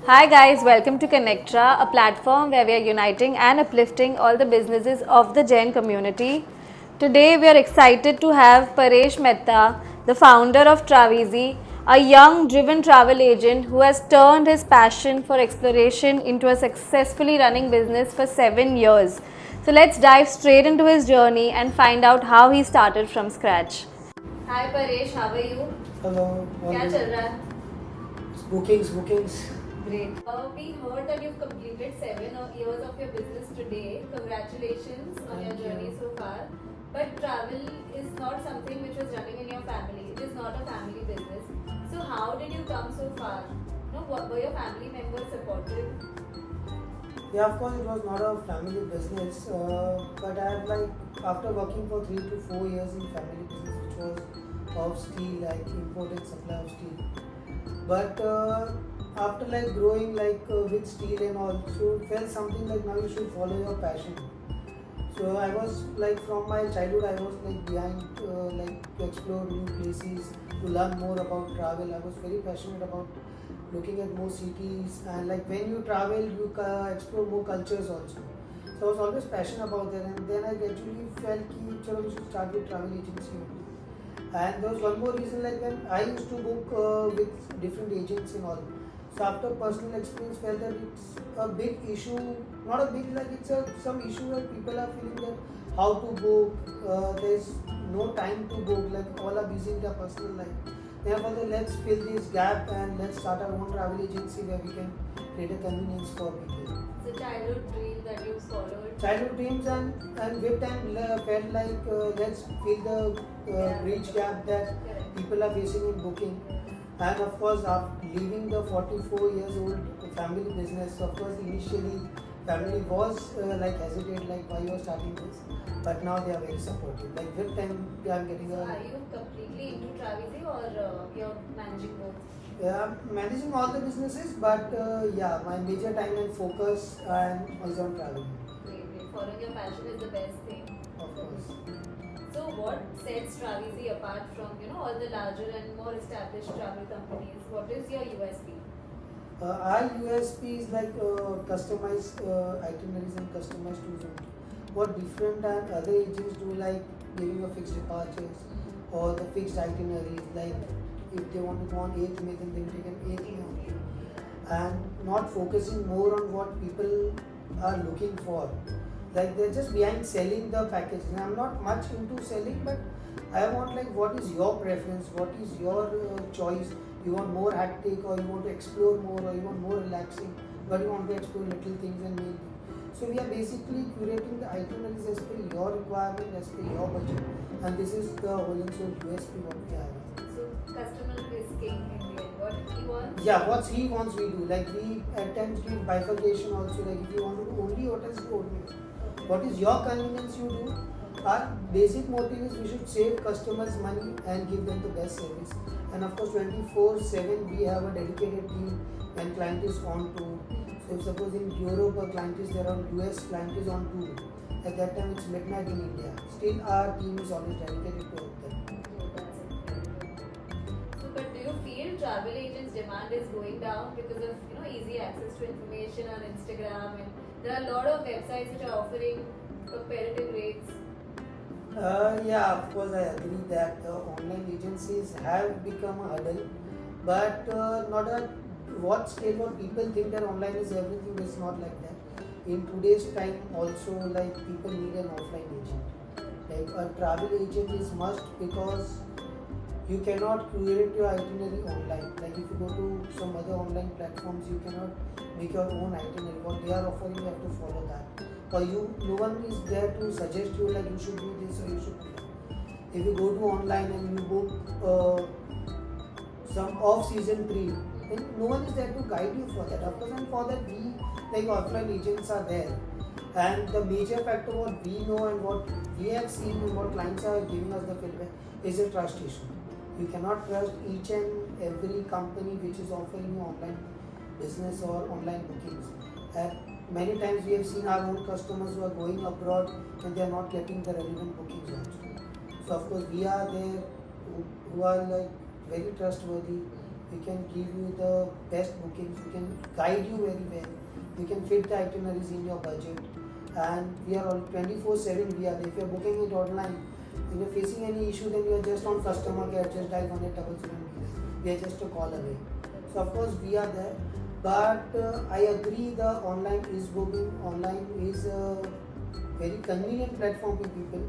Hi guys, welcome to Konnecttra, a platform where we are uniting and uplifting all the businesses of the Jain community. Today we are excited to have Paresh Mehta, the founder of Travezy, a young driven travel agent who has turned his passion for exploration into a successfully running business for 7 years. So let's dive straight into his journey and find out how he started from scratch. Hi Paresh, how are you? Hello, क्या चल रहा है? bookings. Great. We heard that you've completed 7 years of your business today. Congratulations on your Thank journey you. so far. But travel is not something which was running in your family. It is not a family business. So how did you come so far? No, were your family members supportive? Yeah, of course, it was not a family business, but I have after working for 3 to 4 years in family business, which was of steel, like import and supply of steel. But after growing with steel and all, so it felt something like now you should follow your passion. So I was from my childhood I was behind to explore new places, to learn more about travel. I was very passionate about looking at more cities, and when you travel you explore more cultures also. So I was always passionate about that, and then I gradually felt ki chalo we should start with travel agency only. And there was one more reason, when I used to book with different agents and all. So after personal experience, felt that it's a big issue. Not a big it's some issue where people are feeling that how to book. There's no time to book. All are busy in their personal life. Therefore, let's fill this gap and let's start our own travel agency where we can create a convenience for people. The childhood dream that you followed. Childhood dreams, and with time felt let's fill the bridge gap that people are facing in booking. And of course, after leaving the 44 years old family business, of course, initially family was hesitate, why you are starting this, but now they are very supportive. With time, I'm getting So a. are you completely into Travezy or you're managing both? Yeah, I'm managing all the businesses, but yeah, my major time and focus is on traveling. Great, great. Following your passion is the best thing. Of course. So what sets Travezy apart from all the larger and more established travel companies? What is your USP? Our USP is customized itineraries and customized tours only. What different than other agents do, giving a fixed departures or the fixed itineraries, if they want to go on 8th May, then they will take an 8th May only. And not focusing more on what people are looking for. They're just behind selling the package. And I'm not much into selling, but I want what is your preference, what is your choice. You want more hectic, or you want to explore more, or you want more relaxing, but you want to explore little things and main things. So we are basically curating the itineraries as per your requirement, as per your budget, and this is the whole and soul USP what we have. So customer is king in the end. What he wants? Yeah, what he wants we do. We at times give bifurcation also. If you want to do only hotels, do only. What is your convenience, you do. Our basic motive is we should save customers money and give them the best service. And of course, 24/7 we have a dedicated team when client is on tour. So if suppose in Europe a client is there, on US client is on tour, at that time it's midnight in India. Still our team is always dedicated to them. So, but do you feel travel agents' demand is going down because of easy access to information on Instagram, and there are a lot of websites which are offering comparative rates? Yeah, of course, I agree that online agencies have become a hurdle, but not at what scale. What people think that online is everything is not like that. In today's time, also people need an offline agent. A travel agent is must, because you cannot create your itinerary online. If you go to some other online platforms, you cannot make your own itinerary. What they are offering, you have to follow that. Or no one is there to suggest you you should do this or you should do that. If you go to online and you book some off-season trip, then no one is there to guide you for that. Of course, and for that we offline agents are there. And the major factor what we know and what we have seen and what clients are giving us the feedback is a trust issue. You cannot trust each and every company which is offering you online business or online bookings. And many times we have seen our own customers who are going abroad and they are not getting the relevant bookings also. So of course we are there who are very trustworthy, We can give you the best bookings. We can guide you very well. We can fit the itineraries in your budget. And we are all 24/7. We are there. If you are booking it online, if you are facing any issue, then you are just on customer care. Just dial 1-800. We are just a call away. So of course we are there. But I agree the online is booking. Online is a very convenient platform for people.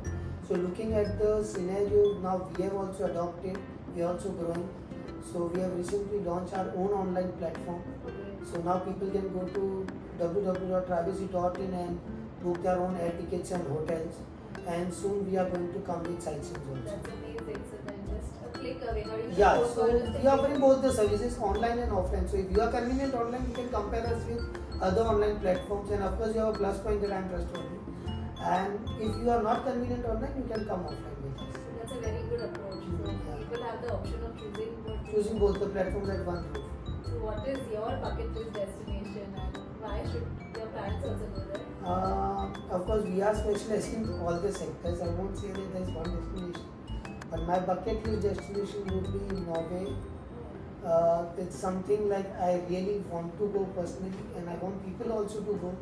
So looking at the scenario now, we have also adopted. We are also growing. So we have recently launched our own online platform. So now people can go to www.travezy.in and book their own air tickets and hotels. And soon we are going to come with sightseeing also. That's amazing. So then just a click away. Or you Yeah, can so we are offering both the services online and offline. So if you are convenient online, you can compare us with other online platforms, and of course you have a plus point that I am trustworthy. And if you are not convenient online, you can come offline with us. So that's a very good approach. So people have the option of Choosing both the platforms at one roof. So what is your bucket list destination and why should your parents also go there? Of course, we are specializing in all the sectors. I won't say that there is one destination, but my bucket list destination would be Norway. It's something like I really want to go personally, and I want people also to go.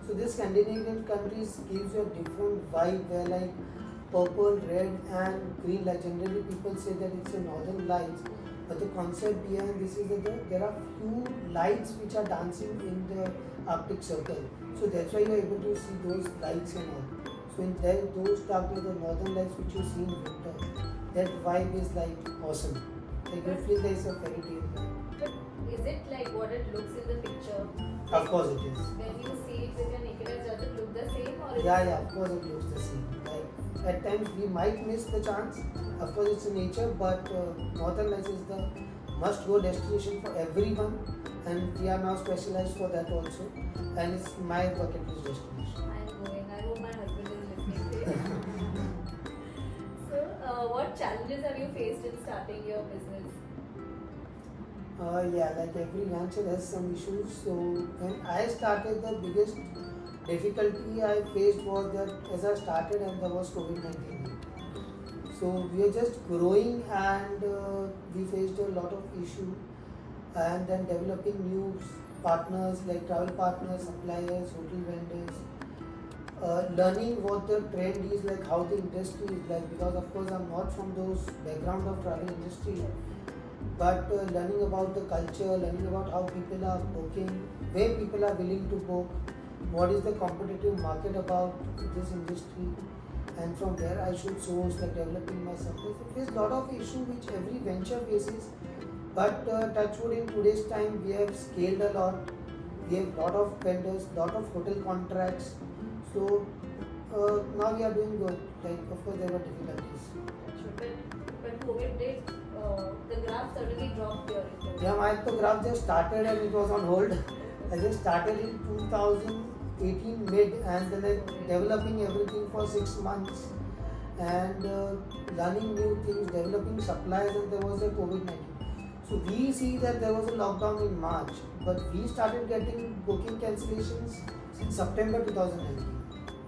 So this Scandinavian countries gives you a different vibe where like purple, red, and green. Like generally people say that it's a northern lights, but the concept behind this is that there are few lights which are dancing in the Arctic Circle. So that's why you are able to see those lights and all. So in there, those darkness, the northern lights which you see in winter, that vibe is like awesome. Like you feel there is a fairy tale vibe. But is it like what it looks in the picture? Of course it is. When you see it with your naked eyes, does it look the same or? Yeah, of course it looks the same. Like at times we might miss the chance. Of course it's a nature, but Northern Lights is the must-go destination for everyone, and we are now specialized for that also. And it's my bucket list destination. I'm going. I hope my husband is listening to it. So, what challenges have you faced in starting your business? Yeah, like every rancher has some issues. So when I started, the biggest difficulty I faced was that as I started and there was COVID-19. So we are just growing, and we faced a lot of issue, and then developing new partners like travel partners, suppliers, hotel vendors, learning what the trend is, like how the industry is like, because of course I'm not from those background of travel industry, but learning about the culture, learning about how people are booking, where people are willing to book, what is the competitive market about this industry, and from where I should source, like developing my supplies. So there's a lot of issue which every venture faces, but touchwood, in today's time we have scaled a lot. We have lot of vendors, lot of hotel contracts. So now we are doing good. Like of course there were difficulties. But COVID did, the graph suddenly dropped here. Yeah, my the graph just started and it was on hold. I just started in 2018 mid, and then like developing everything for 6 months, and learning new things, developing supplies, and there was a COVID-19. So we see that there was a lockdown in March, but we started getting booking cancellations since September 2019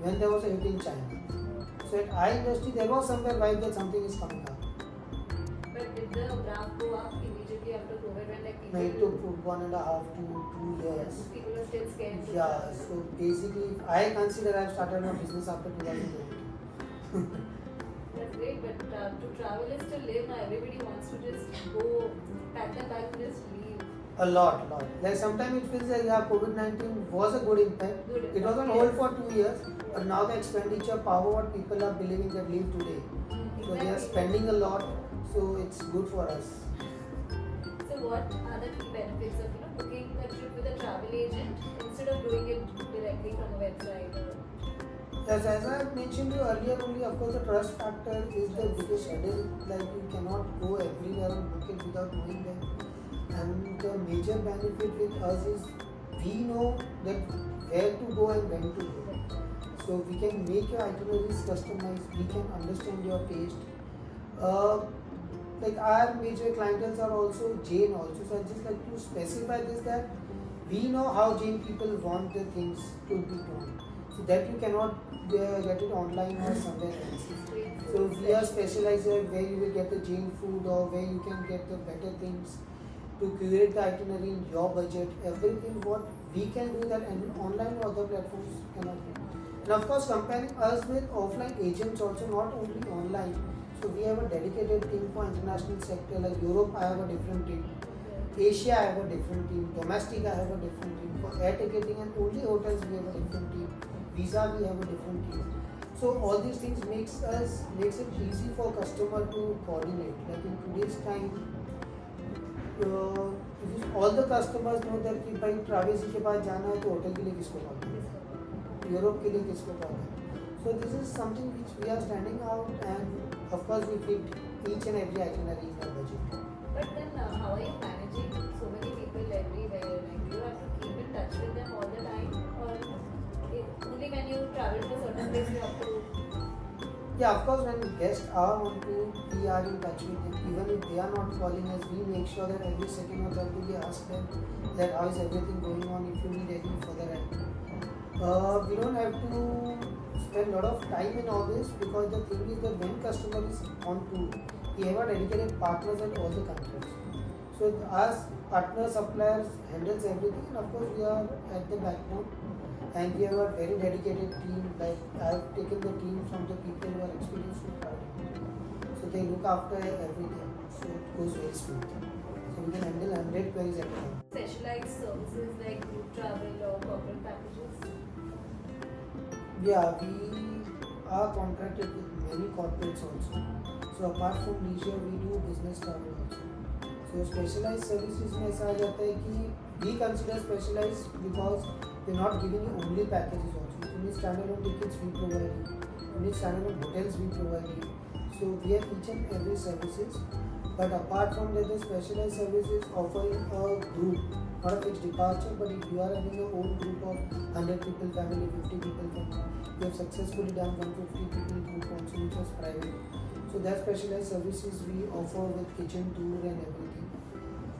when there was a hit in China. So at our industry there was somewhere vibe that something is coming up. But did the graph go up immediately after COVID when like people? No, it took 1.5 to 2 years. People were still scared. Yeah, so basically I consider I've started my business after 2020. That's great, but to travel is to live now. Everybody wants to just go, pack their bags and just leave. A lot. Like sometimes it feels like yeah, COVID-19 was a good impact. It was on hold for 2 years, but now the expenditure power, what people are believing that leave today. So they are spending a lot, so it's good for us. So what are the key benefits of booking a trip with a travel agent instead of doing it directly from a website? Yes, as I mentioned you earlier only, of course the trust factor is the biggest hurdle. Like you cannot go everywhere and book it without knowing them. And the major benefit with us is we know that where to go and when to go. So we can make your itineraries customized, we can understand your taste. Like our major clientele are also Jain also. So I just like to specify this, that we know how Jain people want the things to be done. So that you cannot get it online or somewhere else. So we are specialized where you will get the Jain food or where you can get the better things. to curate the itinerary in your budget, everything what we can do that and online or other platforms cannot do. And of course, comparing us with offline agents also, not only online. So we have a dedicated team for international sector, like Europe I have a different team, Asia I have a different team, domestic I have a different team, for air ticketing and only hotels we have a different team, visa we have a different team. So all these things makes it easy for customer to coordinate. Like in today's time, all the customers know that कि भाई ट्रैवेसी के पास जाना है तो hotel के लिए किसको call करें, यूरोप के लिए किसको कॉल करें. So this is something which we are standing out, and of course we fit each and every itinerary in our budget. But then, how are you managing so many people everywhere? Like, do you have to keep in touch with them all the time, or only when you travel to a certain place you have to? Yeah, of course, when guests are on tour, we are in touch with them. Even if they are not calling us, we make sure that every second or third we ask them that how is everything going on, if you need any further help. We don't have to spend a lot of time in all this, because the thing is that when customer is on tour, we have a dedicated partners at all the countries. So as partner suppliers handles everything, and of course we are at the backbone, and we have a very dedicated team. Like I have taken the team from the people who are experienced in traveling, so they look after everything, so it goes very smooth. So we can handle 100 queries at a time. Specialized services like group travel or corporate packages? Yeah, we are contracted with many corporates also. So apart from leisure, we do business travel also. So specialized services में ऐसा आ जाता है कि we consider specialized because we're not giving you only packages also. If you need standalone tickets, we provide you. If you need standalone hotels, we provide you. So we have each and every services. But apart from that, the specialized services offering a group, not a fixed departure, but if you are having your own group of 100 people family, 50 people family, we have successfully done 150 people group also, which was private. So that specialized services we offer with kitchen tour and everything.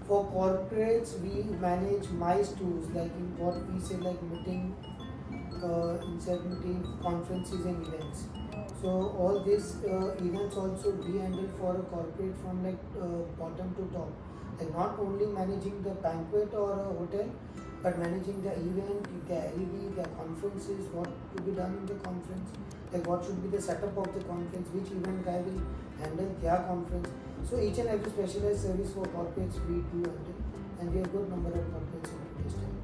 For corporates, we manage MICE tours, like in what we say like meeting, incentive, conferences and events. So all these events also we handle for a corporate from like bottom to top. Like not only managing the banquet or a hotel, but managing the event, the LED, the conferences, what to be done in the conference, like what should be the setup of the conference, which event guy will handle their conference. So each and every specialized service for corporates we do handle, and we have good number of corporates in today's time.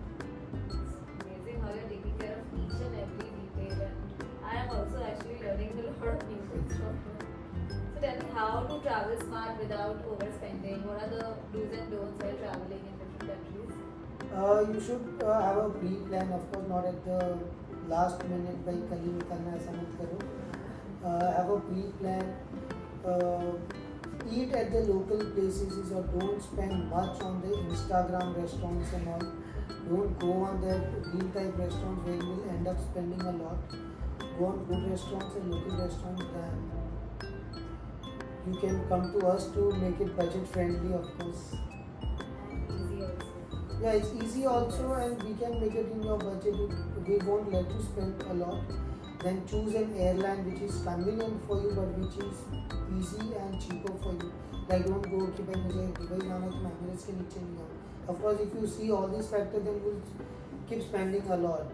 Amazing how you're taking care of each and every detail, and I am also actually learning a lot of new things from you. So tell me how to travel smart without overspending. What are the do's and don'ts while traveling in different countries? You should have a pre-plan, of course, not at the last minute by कल ही निकलना ऐसा मत करो. Have a pre-plan. Eat at the local places, or don't spend much on the Instagram restaurants and all. Don't go on that real type restaurants where you will end up spending a lot. Go on good restaurants and local restaurants, then you can come to us to make it budget friendly, of course. Easy also. Yeah, it's easy also, and we can make it in your budget. We won't let you spend a lot. Then choose an airline which is convenient for you, but which is easy and cheaper for you. Like don't go कि भाई मुझे Dubai जाना है तो मैं Emirates के नीचे नहीं जाऊँ. Of course, if you see all these factors, then you will keep spending a lot.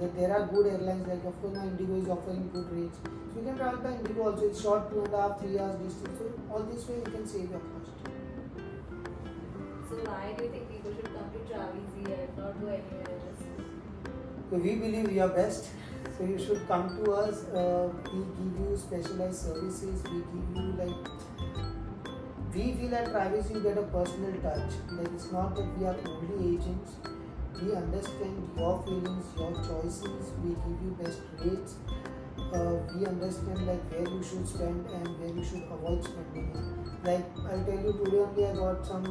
There are good airlines, like of course now Indigo is offering good rates. So you can travel by Indigo also. It's short, 2.5, 3 hours distance. So all this way you can save your cost. So why do you think people should come to Travezy and not go anywhere else? So we believe we are best. So you should come to us. We give you specialized services. We give you like, we feel at Travezy you get a personal touch. Like it's not that we are only agents. We understand your feelings, your choices. We give you best rates. We understand like where you should spend and where you should avoid spending. Like I'll tell you, today only I got some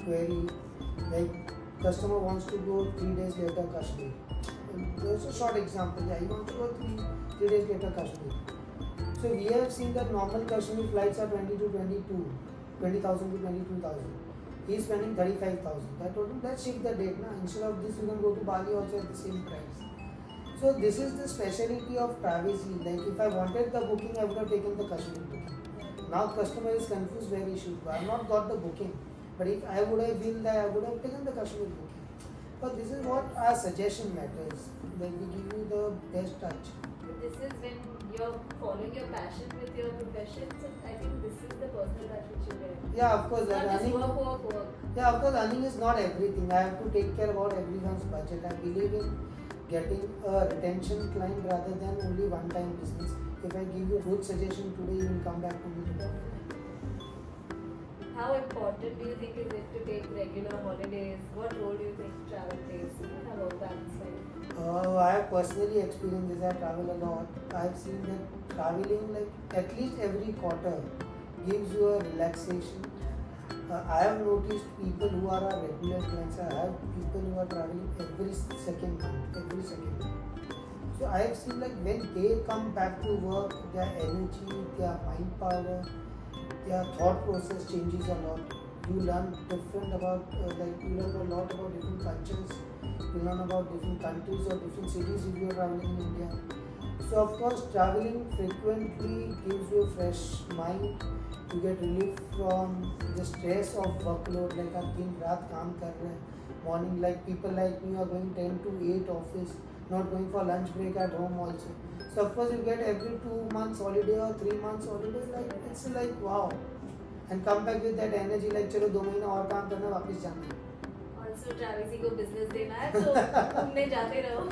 query. Like customer wants to go 3 days later Kashmir. There's a short example. Yeah, you want to go three days later Kashmir. So we have seen that normal Kashmir flights are 20,000 to 22,000. He is spending 35,000. I told him let's shift the date. Na? Instead of this, you can go to Bali also at the same price. So this is the speciality of Travezy. Like if I wanted the booking, I would have taken the Kashmir booking. Now customer is confused where he should go. I have not got the booking. But if I would have feel that, I would have taken the Kashmir booking. But this is what our suggestion matters. Like we give you the best touch. But this is when you're following your passion with your profession. So I think this is the personal touch which you get. Yeah, of course. It's Like not just earning, work. yeah, of course, earning is not everything. I have to take care about everyone's budget. I believe in getting a retention client rather than only one-time business. If I give you a good suggestion today, you will come back to me tomorrow. How important do you think is it to take regular holidays? What role do you think travel plays in a work balance life? I have personally experienced this. I travel a lot. I have seen that traveling, like at least every quarter, gives you a relaxation. I have noticed people who are our regular clients. I have people who are traveling every second month, every second month. So I have seen like when they come back to work, their energy, their mind power, their thought process changes a lot. You learn different about you learn a lot about different cultures. You learn about different countries or different cities if you are traveling in India. So of course, traveling frequently gives you a fresh mind. You get relief from the stress of workload. Like आप दिन रात काम कर रहे हैं. Morning, like people like me are going 10 to 8 office, not going for lunch break at home also. So of course you get every 2 months holiday or 3 months holiday. Like it's like wow, and come back with that energy. Like चलो 2 महीना और काम करना वापस जाना. Also, Travezy को business देना है तो घूमने जाते रहो.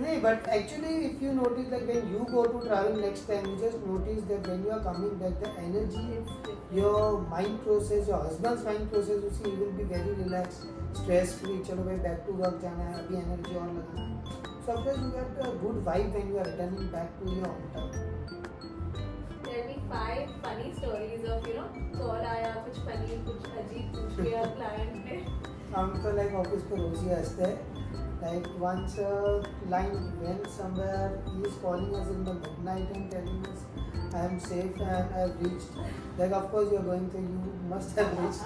No, but actually, if you notice, like when you go to travel next time, you just notice that when you are coming back, the energy, your mind process, your husband's mind process, you see, you will be very relaxed, stress free. चलो भाई back to work जाना है, अभी energy और लगाना है. So of course, you get a good vibe when you are returning back to your hometown. Tell me 5 funny stories of call आया कुछ funny कुछ अजीब पूछ लिया client ने. हम तो like office पे रोज ही हंसते हैं. Like once a client went somewhere, he is calling us in the midnight and telling us, I am safe and I have reached. Like of course you are going to, you must have reached.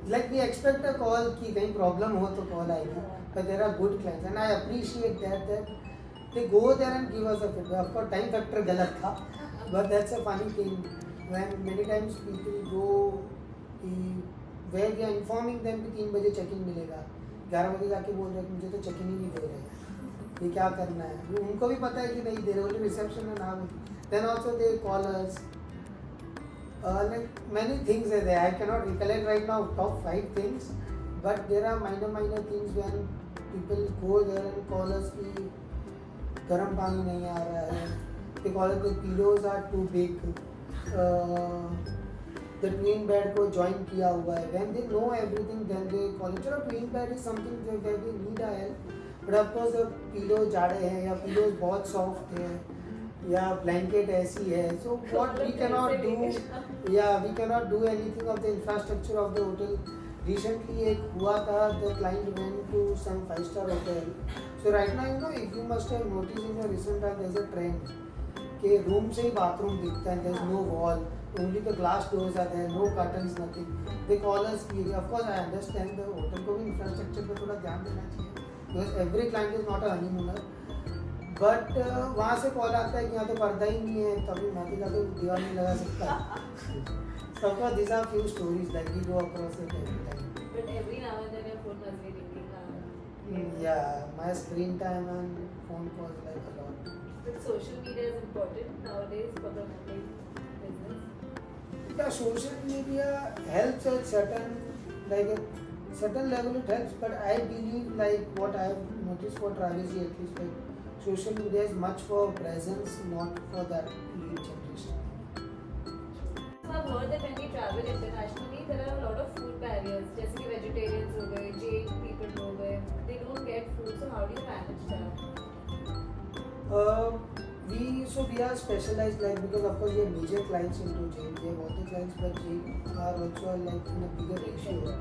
Like we expect a call कि कहीं problem हो तो call आएगी. But there are good clients and I appreciate that they go there and give us a feedback. Of course time factor गलत था, but that's a funny thing. When many times people go, where we are informing them कि 3 बजे check-in मिलेगा. 11 बजे जाके बोल रहे मुझे तो चेक इन ही नहीं दे रहे, ये क्या करना है. उनको भी पता है कि नहीं दे रहे, ओनली रिसेप्शन में नाम है. Then also they call us. Like many things are there. I cannot recollect right now top 5 things, but there are minor things when people go there and call us कि गर्म पानी नहीं आ रहा है. They call us the pillows are too big. The twin bed को join किया हुआ है. When they know everything, then they call it. चलो twin bed is something that they need a help. But of course the pillow जाड़े हैं या pillows बहुत soft है या blanket ऐसी है. So what we cannot do, we cannot do anything of the infrastructure of the hotel. Recently एक हुआ था, the client went to some 5-star hotel. So right now if you must have noticed in your recent time there is a trend कि room से ही bathroom दिखता है. There is no wall. Only the glass doors are there, no curtains, nothing. They call us. Of course, I understand the hotel को भी infrastructure पे थोड़ा ध्यान देना चाहिए, because every client is not a honeymooner. But वहाँ से call आता है कि यहाँ तो पर्दा ही नहीं है, तभी मैं तो दीवार नहीं लगा सकता. So of course, these are few stories like we go across it every time. But every now and then your phone must be ringing. Yeah, my screen time and phone calls like a lot. But social media is important nowadays for the business. Yeah, social media helps at certain level it helps, but I believe like what I have noticed for Travezy at least, like social media is much for presence, not for that lead generation. So I've heard that when we travel internationally, there are a lot of food barriers. जैसे कि vegetarians हो गए, Jain people हो गए, they don't get food. So how do you manage that? We are specialized, like because of course we have major clients into Jain. We have all the clients, but Jain are also like in a bigger ratio.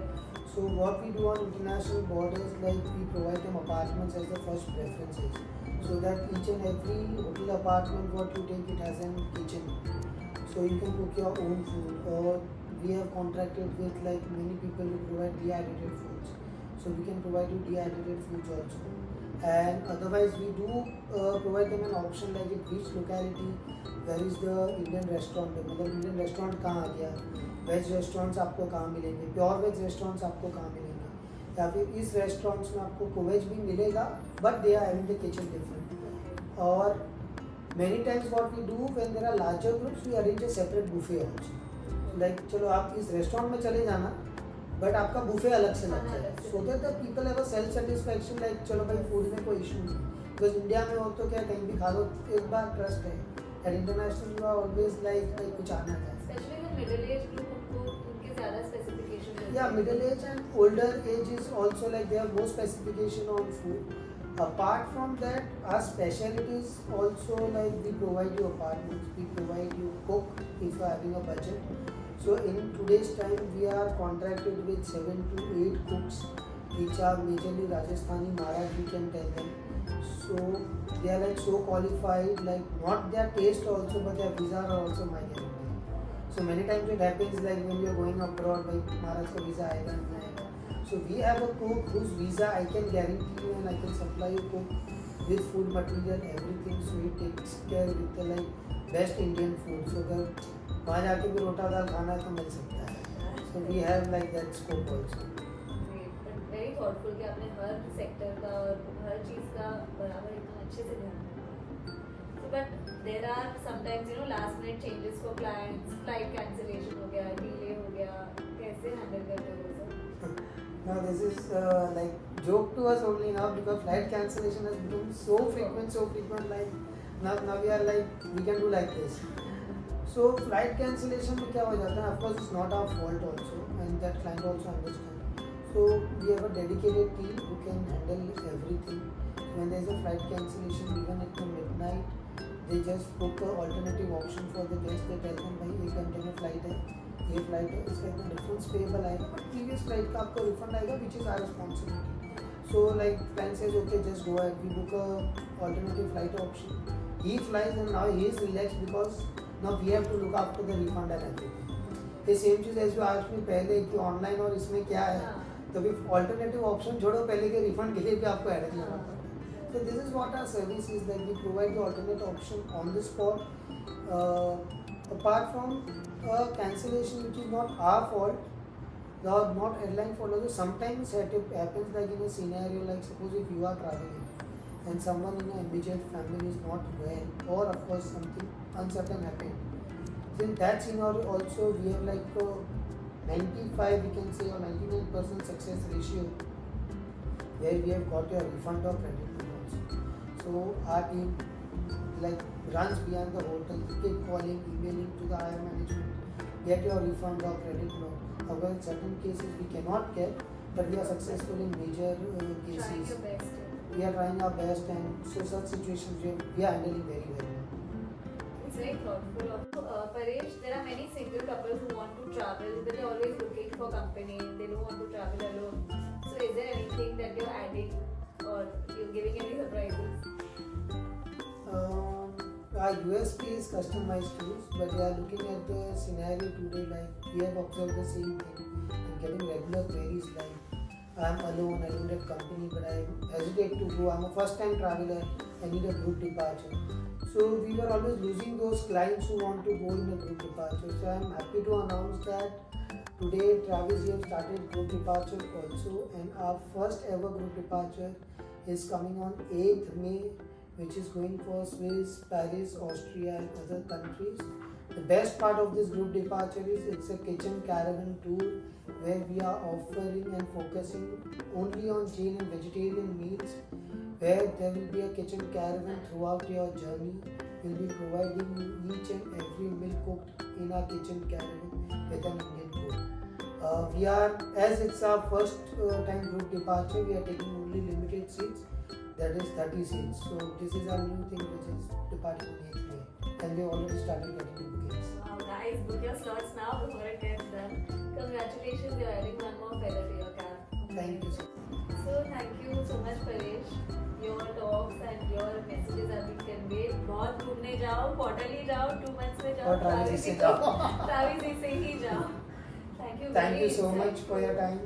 So what we do on international borders, like we provide them apartments as the first preferences, so that each and every hotel apartment what you take, it has a kitchen, so you can cook your own food. Or we have contracted with like many people who provide dehydrated foods, so we can provide you dehydrated foods also. And otherwise we do provide them an option like in which locality where is the Indian restaurant. मतलब Indian restaurant कहाँ आ गया, veg restaurants आपको कहाँ मिलेंगे, pure veg restaurants आपको कहाँ मिलेंगे, या फिर इस रेस्टोरेंट्स में आपको कोवेज भी मिलेगा but they are having the kitchen different. और many times what we do when there are larger groups we arrange a separate buffet also. Like चलो आप इस रेस्टोरेंट में चले जाना बट आपका बुफे अलग से लगता है, so that the people have a self satisfaction like चलो भाई फूड में कोई इशू नहीं. बिकॉज इंडिया में हो तो क्या कहीं भी खा लो एक बार ट्रस्ट है, at international you are always like कुछ आना चाहिए. Specially the middle age group उनको उनके ज़्यादा specification. Yeah, middle age and older age is also like they have more specification on food. Apart from that, our specialties also like we provide you apartments, we provide you cook if you are having a budget. So in today's time, we are contracted with 7 to 8 cooks, which are majorly Rajasthani, Marathi, can tell them. So they are like so qualified, like not their taste also, but their visa are also my guarantee. So many times it happens like when you are going abroad, like Maharashtra ka visa aega nahi aega. So we have a cook whose visa I can guarantee you and I can supply you cook with food material, everything. So he takes care with the like best Indian food. So अगर वहाँ जाके भी रोटा दाल खाना है तो मिल सकता है. So we have like that scope also. Very thoughtful कि आपने हर सेक्टर का और हर चीज़ का बराबर इतना अच्छे से ध्यान रखा. But there are sometimes last minute changes for clients, flight cancellation हो गया, डिले हो गया, कैसे हैंडल करते हो sir? Now this is like joke to us only now because flight cancellation has become so frequent like now we are like we can do like this. So flight cancellation में क्या हो जाता है, of course it's not our fault also and that client also understand. So we have a dedicated team who can handle everything. When there is a flight cancellation even at the midnight, they just book a alternative option for the guest. They tell them भाई 1 घंटे में flight है, ये flight है, इसका इतना difference payable आएगा but previous flight का आपको रिफंड आएगा which is our responsibility. So like client says okay just go ahead, we book a alternative flight option, he flies and now he is relax because now we have to look after the refund and everything. ये same चीज़ as you asked me पहले कि online और इसमें क्या है, तो भी ऑल्टरनेटिव ऑप्शन छोड़ो, पहले के रिफंड के लिए भी आपको हेडेक लेना पड़ेगा. So this is what our service is, that we provide the alternate option on the spot. Apart from cancellation which is not our fault, or not airline fault, also sometimes it happens like in a scenario like suppose if you are traveling and someone in your immediate family is not well or of course something uncertain happened. So in that scenario also we have like 95 we can say or 99% success ratio where we have got your refund or credit. So our team like runs beyond the hotel, keep calling, emailing to the higher management, get your refund or credit note. However, in certain cases we cannot get, but we are successful in major cases. Trying your best. We are trying our best, and so such situations we are handling very well. It's very thoughtful of Paresh. There are many single couples who want to travel, but they're always looking for company. They don't want to travel alone. So is there anything that you're adding or you're giving any surprises? Our USP is customized tools, but we are looking at the scenario today like we have observed the same thing and getting regular queries like I am alone, I don't have company, but I hesitate to go. I'm a first time traveler, I need a group departure. So we were always losing those clients who want to go in a group departure. So I am happy to announce that today Travezy have started group departure also, and our first ever group departure is coming on 8th May, which is going for Swiss, Paris, Austria and other countries. The best part of this group departure is it's a kitchen caravan tour where we are offering and focusing only on Jain and vegetarian meals, where there will be a kitchen caravan throughout your journey. We'll be providing you each and every meal cooked in our kitchen caravan with an Indian cook. We are, as it's our first time group departure, we are taking only limited seats. That is 30 seats. So this is our new thing which is departing on 8th May. And we already started getting the bookings. Wow, guys, book your slots now before it gets done. Congratulations, you're adding one more feather to your cap. Thank you so much. So thank you so much, Paresh. Your talks and your messages have been conveyed. बहुत घूमने जाओ, quarterly जाओ, 2 months में जाओ, और Travezy से जाओ. Travezy से ही जाओ. Thank you. Thank you so much for your time.